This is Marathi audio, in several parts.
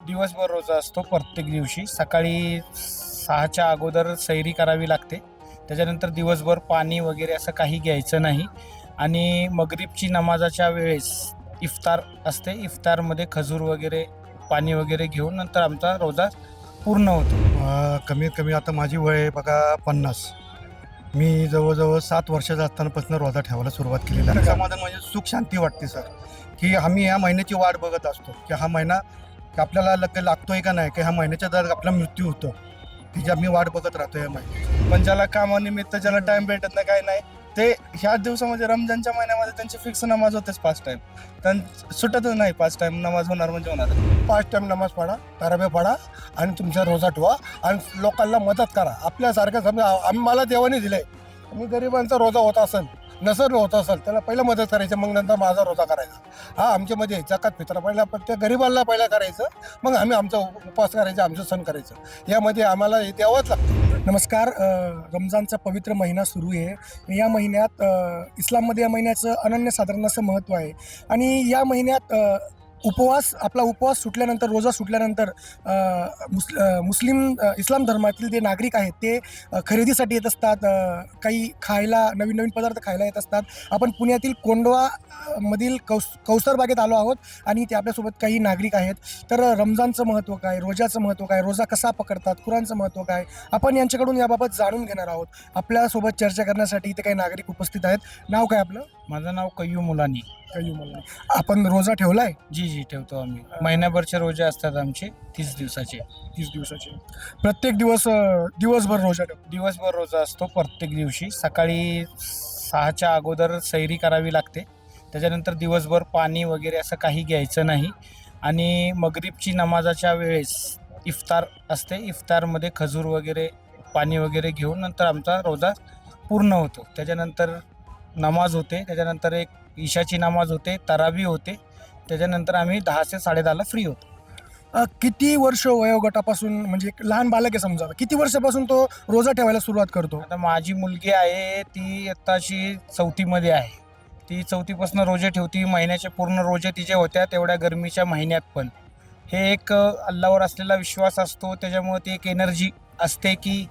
दिवसभर रोजा असतो. प्रत्येक दिवशी सकाळी 6च्या अगोदर सैरी करावी लागते. त्याच्यानंतर दिवसभर पाणी वगैरे असं काही घ्यायचं नाही आणि मगरिबची नमाजाच्या वेळेस इफ्तार असते. इफ्तारमध्ये खजूर वगैरे, पाणी वगैरे घेऊन नंतर आमचा रोजा पूर्ण होतो. कमीत कमी आता माझी वय आहे बघा 50. मी जवळजवळ 7 वर्षाचा असतानापासून रोजा ठेवायला सुरुवात केलेली आहे. समाधान म्हणजे सुख शांती वाटते सर, की आम्ही ह्या महिन्याची वाट बघत असतो की हा महिना की आपल्याला लागतोय का नाही, की ह्या महिन्याच्या दर आपला मृत्यू होतो, तिची आम्ही वाट बघत राहतो या महिन्याची. पण ज्याला कामानिमित्त ज्याला टाइम भेटत नाही काय नाही ते ह्या दिवसामध्ये रमजानच्या महिन्यामध्ये त्यांची फिक्स नमाज होतेच 5 टाइम. सुटतच नाही 5 टाइम नमाज होणार म्हणजे होणार. 5 टाइम नमाज पढा, तराबे पढा आणि तुमचा रोजा ठेवा आणि लोकांना मदत करा. आपल्यासारखं समजा मला देवाने दिलंय, मी गरिबांचा रोजा होत असेल नसेल होत असेल त्याला पहिलं मदत करायचं, मग नंतर माझा रोजा करायचा. हा आमच्यामध्ये जकात फित्रा पहिला प्रत्येक गरिबांना पहिला करायचं, मग आम्ही आमचा उपवास करायचा, आमचं सण करायचं. यामध्ये आम्हाला हे द्यावंच लागतं. नमस्कार. रमजानचा पवित्र महिना सुरू आहे. या महिन्यात इस्लाममध्ये या महिन्याचं अनन्यसाधारण असं महत्त्व आहे आणि या महिन्यात आपला उपवास सुटल्यानंतर, रोजा सुटल्यानंतर इस्लाम धर्मातील जे नागरिक आहेत ते खरेदीसाठी येत असतात. काही खायला नवीन नवीन पदार्थ खायला येत असतात. आपण पुण्यातील कोंडवा मधील कौसर बागेत आलो आहोत आणि ते आपल्यासोबत काही नागरिक आहेत. तर रमजानचं महत्त्व काय, रोजाचं महत्त्व काय, रोजा कसा पकडतात, कुराणचं महत्त्व काय, आपण यांच्याकडून याबाबत जाणून घेणार आहोत. आपल्यासोबत चर्चा करण्यासाठी इथे काही नागरिक उपस्थित आहेत. नाव काय आपलं? माझं नाव कय्यूम मुलानी. आपण रोजा ठेवलाय? जी ठेवतो आम्ही. महिन्याभरचे रोजे असतात आमचे 30 दिवसाचे. 30 दिवसाचे. प्रत्येक दिवसभर रोजा ठेवतो? दिवसभर रोजा असतो. प्रत्येक दिवशी सकाळी 6च्या अगोदर सैरी करावी लागते. त्याच्यानंतर दिवसभर पाणी वगैरे असं काही घ्यायचं नाही आणि मगरिबची नमाजाच्या वेळेस इफ्तार असते. इफ्तारमध्ये खजूर वगैरे, पाणी वगैरे घेऊन नंतर आमचा रोजा पूर्ण होतो. त्याच्यानंतर नमाज होते, त्याच्यानंतर एक इशाची नमाज होते, तरावी होते. त्याच्यानंतर आम्ही 10 ते 10:30ला फ्री होतो. किती वर्ष वयोगटापासून, म्हणजे एक लहान बालक आहे समजा, किती वर्षापासून तो रोजा ठेवायला सुरुवात करतो? आता माझी मुलगी आहे, ती आत्ताशी 4थीमध्ये आहे. ती 4थीपासून रोजे ठेवती. महिन्याचे पूर्ण रोजे तिचे होत्या तेवढ्या गरमीच्या महिन्यात पण. हे एक अल्लावर असलेला विश्वास असतो, त्याच्यामुळे ती एक एनर्जी असते की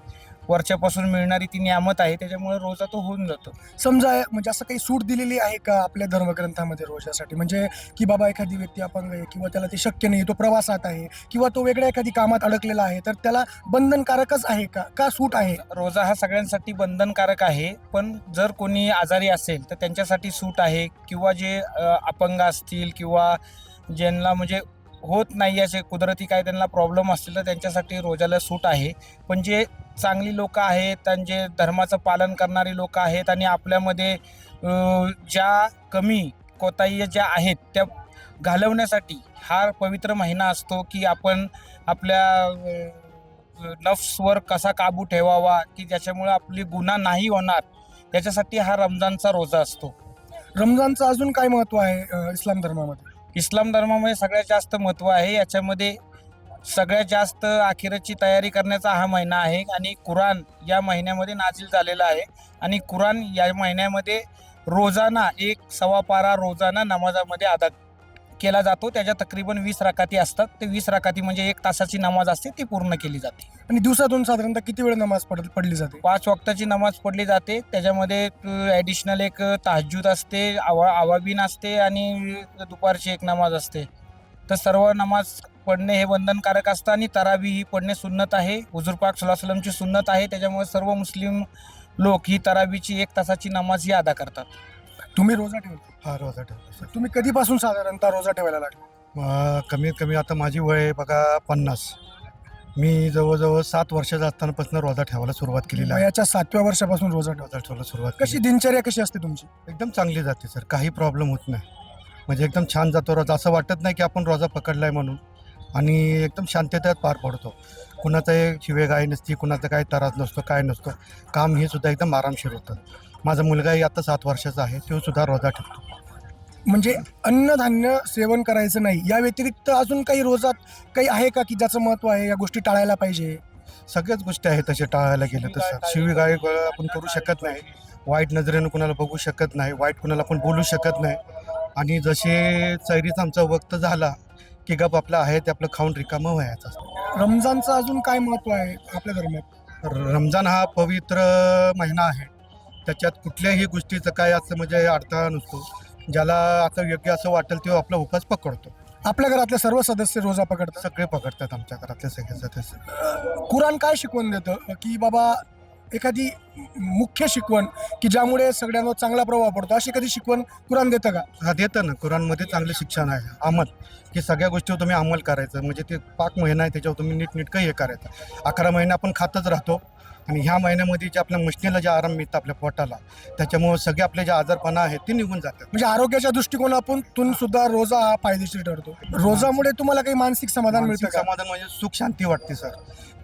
वरच्यापासून मिळणारी ती नियामत आहे, त्याच्यामुळे रोजा तो होऊन जातो. समजा म्हणजे असं काही सूट दिलेली आहे का आपल्या धर्मग्रंथामध्ये रोजासाठी? म्हणजे की बाबा एखादी व्यक्ती अपंग आहे किंवा त्याला ते शक्य नाही, तो प्रवासात आहे किंवा तो वेगळ्या एखादी कामात अडकलेला आहे, तर त्याला बंधनकारकच आहे का सूट आहे? रोजा हा सगळ्यांसाठी बंधनकारक आहे, पण जर कोणी आजारी असेल तर त्यांच्यासाठी सूट आहे किंवा जे अपंग असतील किंवा ज्यांना म्हणजे होत नाही असे कुदरती काय त्यांना प्रॉब्लेम असतील तर त्यांच्यासाठी रोजाला सूट आहे. पण जे चांगली लोकं आहेत आणि जे धर्माचं पालन करणारी लोकं आहेत आणि आपल्यामध्ये ज्या कमी कोताही ज्या आहेत त्या घालवण्यासाठी हा पवित्र महिना असतो की आपण आपल्या नफ्सवर कसा काबू ठेवावा की ज्याच्यामुळे आपली गुन्हा नाही होणार, याच्यासाठी हा रमजानचा रोजा असतो. रमजानचं अजून काय महत्त्व आहे इस्लाम धर्मामध्ये? इस्लाम धर्मामध्ये सगळ्यात जास्त महत्त्व आहे. याच्यामध्ये सगळ्यात जास्त आखिरतची तयारी करण्याचा हा महिना आहे आणि कुराण या महिन्यामध्ये नाझिल झालेला आहे आणि कुराण या महिन्यामध्ये रोजाना 1 पारा रोजाना नमाजामध्ये अदा केला जातो. त्याच्या तकरीबन 20 रकाती असतात. ते 20 रकाती म्हणजे 1 तासाची नमाज असते, ती पूर्ण केली जाते. आणि दिवसातून साधारणतः किती वेळ नमाज पडली जाते? 5 वक्ताची नमाज पडली जाते. त्याच्यामध्ये ॲडिशनल एक तहज्जुद असते, आवाबीन असते आणि दुपारची एक नमाज असते. तर सर्व नमाज पडणे हे बंधनकारक असतं आणि तरावी ही पडणे सुन्नत आहे. हुजूर पाक सल्लल्लाहु अलैहि वसल्लमची सुन्नत आहे. त्याच्यामुळे सर्व मुस्लिम लोक ही तरावीची 1 तासाची नमाज ही अदा करतात. तुम्ही रोजा ठेवता? हा रोजा ठेवतो सर. तुम्ही कधीपासून साधारणतः रोजा ठेवायला लागले? कमीत कमी आता माझी वय आहे बघा 50. मी जवळजवळ 7 वर्षाचा असतानापासून रोजा ठेवायला सुरुवात केलेली आहे. वयाच्या 7व्या वर्षापासून रोजा ठेवता? रोजा ठेवायला सुरुवात कशी दिनचर्या कशी असते तुमची? एकदम चांगली जाते सर, काही प्रॉब्लेम होत नाही. म्हणजे एकदम छान जातो रोजा, असं वाटत नाही की आपण रोजा पकडलाय म्हणून, आणि एकदम शांततेत पार पडतो. कुणाचं एक शिवेगाई नसती, कुणाचा काही त्रास नसतो, काय नसतो. काम हे सुद्धा एकदम आरामशीर होतं. माझा मुलगाही आता 7 वर्षाचा आहे, तो सुद्धा रोजा ठेवतो. म्हणजे अन्नधान्य सेवन करायचं नाही, या व्यतिरिक्त अजून काही रोजात काही आहे का की ज्याचं महत्त्व आहे, या गोष्टी टाळायला पाहिजे? सगळ्याच गोष्टी आहेत तसे टाळायला गेलं तर सर. शिवीगाळ आपण करू शकत नाही, वाईट नजरेनं कुणाला बघू शकत नाही, वाईट कुणाला आपण बोलू शकत नाही. आणि जसे सैरीचा आमचा वक्त झाला की गप आपलं आहे ते आपलं खाऊन रिकामं व्हायचं असतं. रमजानचं अजून काय महत्व आहे आपल्या धर्मात? रमजान हा पवित्र महिना आहे. त्याच्यात कुठल्याही गोष्टीचं काय असं म्हणजे अडथळा नसतो. ज्याला आता योग्य असं वाटेल तेव्हा आपला उपास पकडतो. आपल्या घरातले सर्व सदस्य रोजा पकडतात. सगळे पकडतात आमच्या घरातले सगळे सदस्य. कुराण काय शिकवून देतं की बाबा एखादी मुख्य शिकवण की ज्यामुळे सगळ्यांवर चांगला प्रभाव पडतो, अशी कधी शिकवण कुराण देतं का? हा देतं ना. कुराणमध्ये चांगलं शिक्षण आहे, अंमल, की सगळ्या गोष्टीवर तुम्ही अंमल करायचं. म्हणजे ते पाक महिना आहे त्याच्यावर तुम्ही नीटनेटकं हे करायचं. 11 महिने आपण खातच राहतो आणि ह्या महिन्यामध्ये जे आपल्या मशनीला जे आराम मिळतं आपल्या पोटाला, त्याच्यामुळे सगळे आपले जे आजारपणा आहेत ते निघून जातात. म्हणजे आरोग्याच्या दृष्टिकोनातून सुद्धा रोजा हा फायदेशीर ठरतो. रोजामुळे तुम्हाला काही मानसिक समाधान मिळतं मानसिक का? समाधान म्हणजे सुख शांती वाटते सर,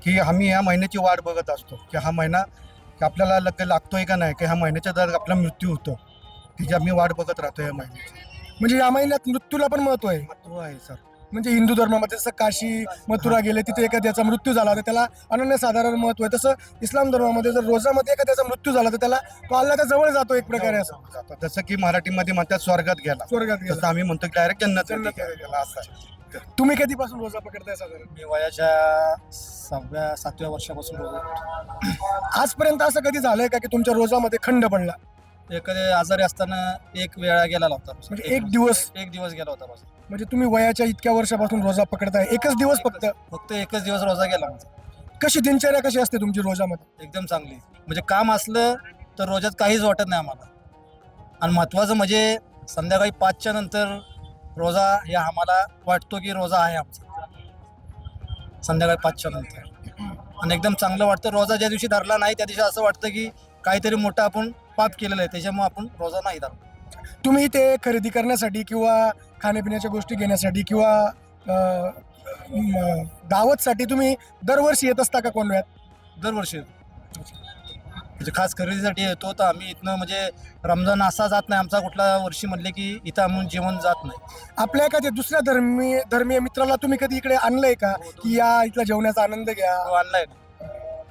की आम्ही ह्या महिन्याची वाट बघत असतो की हा महिना की आपल्याला लागतोय का नाही, की ह्या महिन्याच्या दर आपला मृत्यू होतो, त्याची आम्ही वाट बघत राहतो या महिन्याची. म्हणजे या महिन्यात मृत्यूला पण महत्व आहे. महत्व आहे सर. म्हणजे हिंदू धर्मामध्ये जसं काशी मथुरा गेले तिथे एखाद्याचा मृत्यू झाला तर त्याला अनन्यसाधारण महत्व आहे. तसं इस्लाम धर्मामध्ये जर रोजामध्ये एखाद्याचा मृत्यू झाला तर त्याला तो अल्लाच्या जवळ जातो एक प्रकारे, असं जसं की मराठीमध्ये म्हणतात स्वर्गात गेला, स्वर्गात गेला. तसं आम्ही म्हणतो की डायरेक्ट जन्नत जन्नत गेला असं आहे. तुम्ही कधीपासून रोजा पकडताय साधारण? मी वयाच्या 6व्या-7व्या वर्षापासून रोजा. आजपर्यंत असं कधी झालंय का की तुमच्या रोजामध्ये खंड पडला? एखादे आजारी असताना एक वेळा गेला होता. म्हणजे एक दिवस? एक दिवस गेला होता रोजा. म्हणजे तुम्ही वयाच्या इतक्या वर्षापासून रोजा पकडताय, एकच दिवस फक्त? फक्त एकच दिवस रोजा गेला माझा. कशी दिनचर्या कशी असते तुमची रोजामध्ये? एकदम चांगली. म्हणजे काम असलं तर रोजात काहीच वाटत नाही आम्हाला. आणि महत्वाचं म्हणजे संध्याकाळी 5च्या नंतर रोजा हे आम्हाला वाटतो की रोजा आहे आमचा, संध्याकाळी 5च्या नंतर. आणि एकदम चांगलं वाटतं. रोजा ज्या दिवशी धरला नाही त्या दिवशी असं वाटतं की काहीतरी मोठं आपण पाप केलेलं आहे, त्याच्यामुळे आपण रोजा नाही धरला. तुम्ही ते खरेदी करण्यासाठी किंवा खाण्यापिण्याच्या गोष्टी घेण्यासाठी किंवा दावतसाठी तुम्ही दरवर्षी येत असता का कोंडव्यात? दरवर्षी येतो. म्हणजे खास खरेदीसाठी येतो. तर आम्ही इथनं म्हणजे रमजान असा जात नाही आमचा कुठला वर्षी म्हणले की इथं आम्ही जेवण जात नाही. आपल्या एखाद्या दुसऱ्या धर्मीय मित्राला तुम्ही कधी इकडे आणलंय का की या इथला जेवणाचा आनंद घ्या? तो आणलाय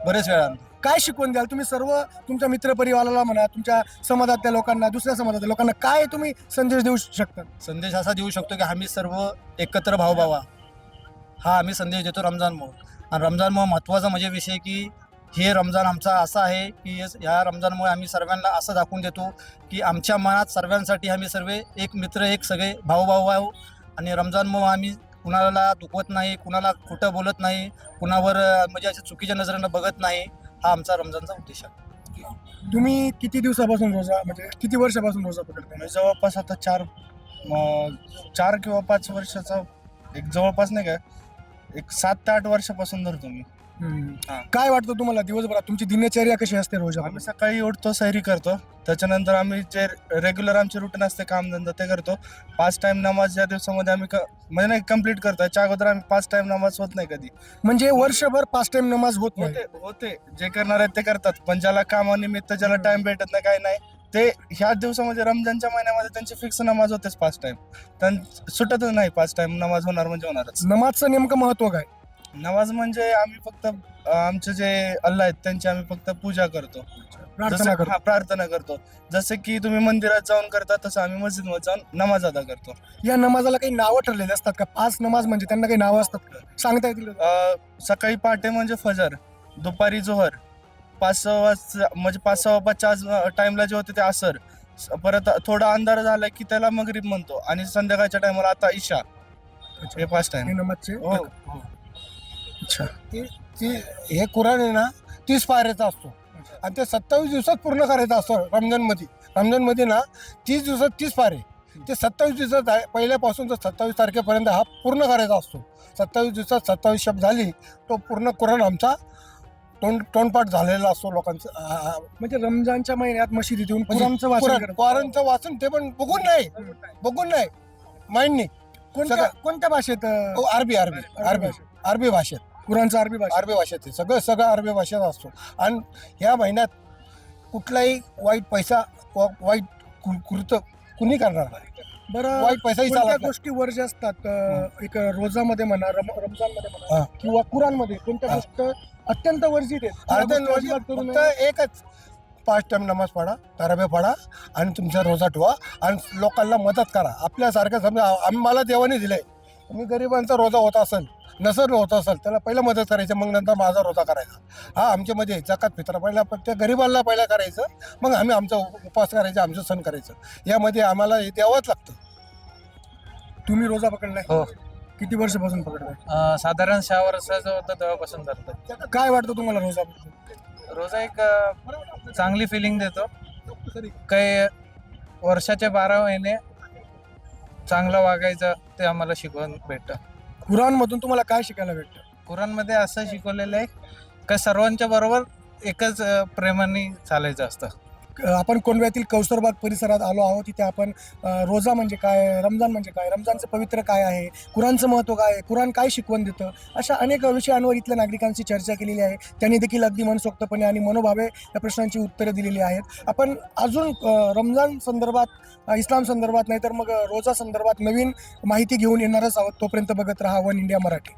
बरेच वेळा आणला. काय शिकवून द्याल तुम्ही सर्व तुमच्या मित्रपरिवाराला म्हणा, तुमच्या समाजातल्या लोकांना, दुसऱ्या समाजातल्या लोकांना काय तुम्ही संदेश देऊ शकता? संदेश असा देऊ शकतो की आम्ही सर्व एकत्र भावभावा हा आम्ही संदेश देतो रमजानमुळे. आणि रमजानमुळे महत्त्वाचा म्हणजे विषय की हे रमजान आमचा असा आहे की ह्या रमजानमुळे आम्ही सर्वांना असं दाखवून देतो की आमच्या मनात सर्वांसाठी आम्ही सर्व एक मित्र, एक सगळे भाऊ आहो. आणि रमजानमुळे आम्ही कुणाला दुखवत नाही, कुणाला खोटं बोलत नाही, कुणावर म्हणजे अशा चुकीच्या नजरेनं बघत नाही. हा आमचा रमजानचा उद्देश आहे. तुम्ही किती दिवसापासून रोजा म्हणजे किती वर्षापासून रोजा पकडताय? मी जवळपास आता 4 किंवा 5 वर्षाचा, एक जवळपास नाही का, एक 7 ते 8 वर्षापासून धरतो मी. काय वाटतं तुम्हाला दिवसभरात तुमची दिनचर्या कशी असते रोजा? आम्ही सकाळी उठतो, सैरी करतो, त्याच्यानंतर आम्ही जे रेग्युलर आमचे रुटीन असते कामधंदा ते करतो. 5 टाइम नमाज ज्या दिवसामध्ये आम्ही म्हणजे नाही कंप्लीट करतो. याच्या अगोदर आम्ही 5 टाइम नमाज होत नाही कधी. म्हणजे वर्षभर 5 टाइम नमाज होत नाही? होते जे करणार आहेत ते करतात, पण ज्याला कामानिमित्त ज्याला टाइम भेटत नाही काय नाही ते ह्या दिवसामध्ये रमजानच्या महिन्यामध्ये त्यांची फिक्स नमाज होतेच 5 टाइम. सुटतच नाही 5 टाइम नमाज होणार म्हणजे होणारच. नमाजचं नेमकं महत्व काय? नमाज म्हणजे आम्ही फक्त आमचे जे अल्लाह आहेत त्यांची आम्ही फक्त पूजा करतो, प्रार्थना करतो. प्रार्थना करतो. जसं की तुम्ही मंदिरात जाऊन करता तसं आम्ही मस्जिदमध्ये जाऊन नमाज अदा करतो. या नमाजाला काही नावं ठरलेली असतात का? 5 नमाज म्हणजे त्यांना काही नावं असतात का? सांगता येतील? सकाळी पहाटे म्हणजे फजर, दुपारी जोहर, 5:15 म्हणजे 5:15 टाइमला जे होते ते असर, परत थोडा अंधार झाला की त्याला मगरिब म्हणतो, आणि संध्याकाळच्या टायमाला आता इशा. हे 5 हे टाइम. नमाजचे? हो. अच्छा. हे कुराण आहे ना 30 पायऱ्याचा असतो आणि ते 27 दिवसात पूर्ण करायचं असतं. रमजानमध्ये ना 30 दिवसात 30 पायरे, ते 27 दिवसात आहे. पहिल्यापासून तर 27 तारखेपर्यंत हा पूर्ण करायचा असतो. 27 दिवसात 27 शब्द झाली तो पूर्ण कुराण आमचा तोंडपाठ झालेला असतो लोकांचं. म्हणजे रमजानच्या महिन्यात मशिदीत येऊन कुराणचं वाचन करतात. कुराणचं वाचन ते पण बघून नाही माइंडनी. कोणत्या भाषेत? अरबी भाषेत. कुराणचं अरबी भाषा? अरबी भाषेत आहे. सगळं अरबी भाषेत असतो. आणि ह्या महिन्यात कुठलाही वाईट पैसा वाईट कृत्य कुणी करणार नाही. बरं, वाईट पैसाही कोणत्या चालत नाही. गोष्टी वर्ज्य असतात एक रोजामध्ये म्हणा, रमजानमध्ये म्हणा हा. किंवा कुराणमध्ये कोणत्या हा. गोष्ट अत्यंत वर्जित आहेत? त्या गोष्टी अजिबात करू फक्त नये. एकच, 5 टाइम नमाज पढा, तराबे पढा आणि तुमचा रोजा ठेवा आणि लोकांना मदत करा. आपल्यासारखं समजा मला देवाने दिलंय, मी गरिबांचा रोजा होत असेल नसेल होत असेल त्याला पहिलं मदत करायची, मग नंतर माझा रोजा करायचा. हा आमच्यामध्ये जकात फित्र पहिला प्रत्येक गरिबांना पहिला करायचं, मग आम्ही आमचा उपवास करायचा, आमचं सण करायचं. यामध्ये आम्हाला हे द्यावंच लागतं. तुम्ही रोजा पकडलाय? हो. किती वर्षापासून पकडलाय? साधारण 6 वर्षाचं होतं तेव्हापासून करतो. काय वाटतं तुम्हाला रोजा? रोजा एक चांगली फिलिंग देतो. काही वर्षाचे 12 महिने चांगलं वागायचं ते आम्हाला शिकवून भेटतं. कुराणमधून तुम्हाला काय शिकायला भेटतं? कुराणमध्ये असं शिकवलेलं आहे का सर्वांच्या बरोबर एकच प्रेमाने चालायचं असतं. आपण कोंडव्यातील कौसरबाग परिसरात आलो आहोत. तिथे आपण रोजा म्हणजे काय, रमजान म्हणजे काय, रमजानचं पवित्र काय आहे, कुराणचं महत्त्व काय आहे, कुराण काय शिकवण देतं, अशा अनेक विषयांवर इथल्या नागरिकांची चर्चा केलेली आहे. त्यांनी देखील अगदी मनसोक्तपणे आणि मनोभावे या प्रश्नांची उत्तरं दिलेली आहेत. आपण अजून रमजान संदर्भात, इस्लाम संदर्भात, नाहीतर मग रोजा संदर्भात नवीन माहिती घेऊन येणारच आहोत. तोपर्यंत बघत राहा वन इंडिया मराठी.